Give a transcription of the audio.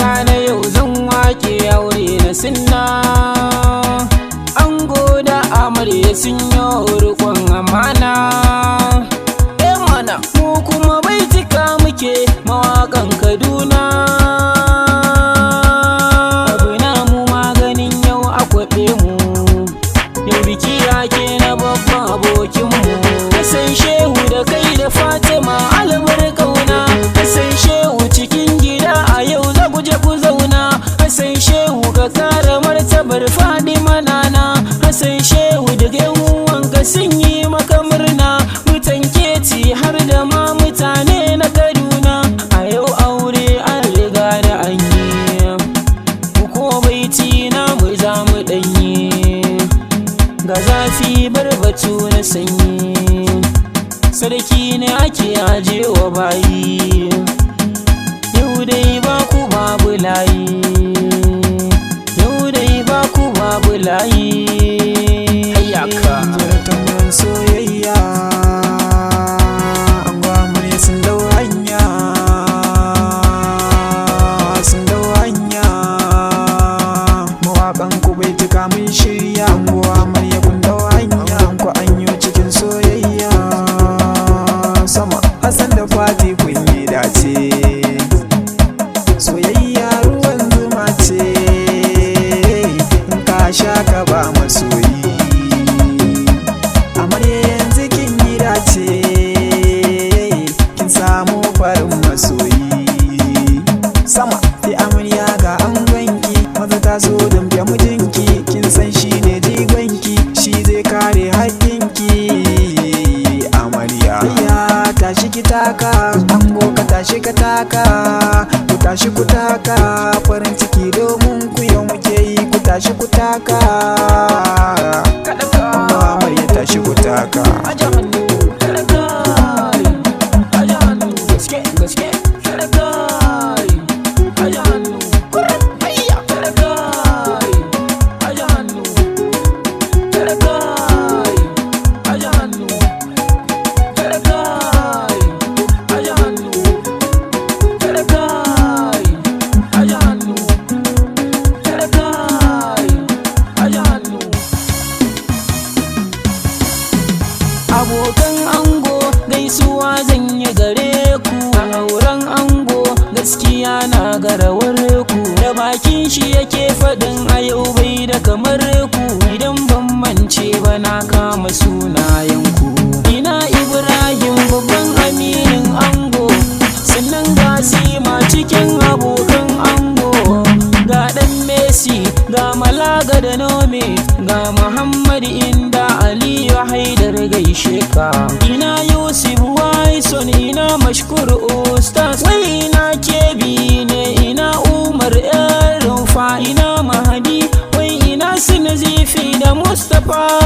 gane yau zan wake aure na sinna. Ango da amarya sun yi rikon amana. Mana mu kuma baitika muke mawaƙan Kaduna. Abu na mu maganin yau a kwaɓe mu. Yau biki yake na babban abokinmu. Hassan Shehu da kai da Fatima albar kauna. Hassan Shehu cikin gida a yau za ku je ku zauna. Hassan Shehu ka kara martabar Fadima nana. Hassan Shehu da yan uwanka sun yi maka murna. Mutan Keti har da ma mutane na Kaduna. A yau aure an riga da an yi. Ko baiti na mu za mu ɗanyi. Ga zafi barbatu na sanyi. Sarki ne ake ajewa bayi. Yau dai ba ku babu layi. Yau dai ba ku babu layi. Ayyaka jaratan soyayya angwa murya sun dau hanya. Sun dau hanya mawaƙan ku bai tuka mun shirya. Angwa murya kun dau hanya ku anyo cikin soyayya. Sama Hassan da Fati kun yi dace. Soyayya ruwan zuma ce in ka sha ka ba masoyi. Amarya yanzu kin yi dace kin samu farin masoyi. Sama sai amarya ga angonki maza ta so don biya mijinki. Kin san shi ne jigonki shi zai kare haƙƙinki. Amarya ya tashi ki taka ango ka tashi ka taka. Ku tashi ku taka farin ciki domin ku yau muke yi. Ku tashi ku taka amarya tashi ku taka. aja hannu kai. Aja hannu gaske gaske kai. Aja hannu hayya kai. Aja hannu kai. Aja hannu kai. Aja hannu kai. Aja hannu kai. Aja hannu. Abokan ango gaisuwa zan yi gare ku. A auren ango gaskiya na garawar ku. Da bakin shi yake faɗin a yau bai da kamar ku. Idan ban mance ba na kama sunayen ku. Ina Ibrahim babban aminin ango. Sannan ga Sima cikin abokan ango. Ga ɗan Messi ga Malaga da Nome. Ga Muhammad Inda Aliyu Haidar gaishe ka. Ina Yusuf Waison ina Mashkur Ustaz. Wai ina Kebi ne ina Umar Rumfa ina Mahadi. Wai ina Sinazifi da Mustapha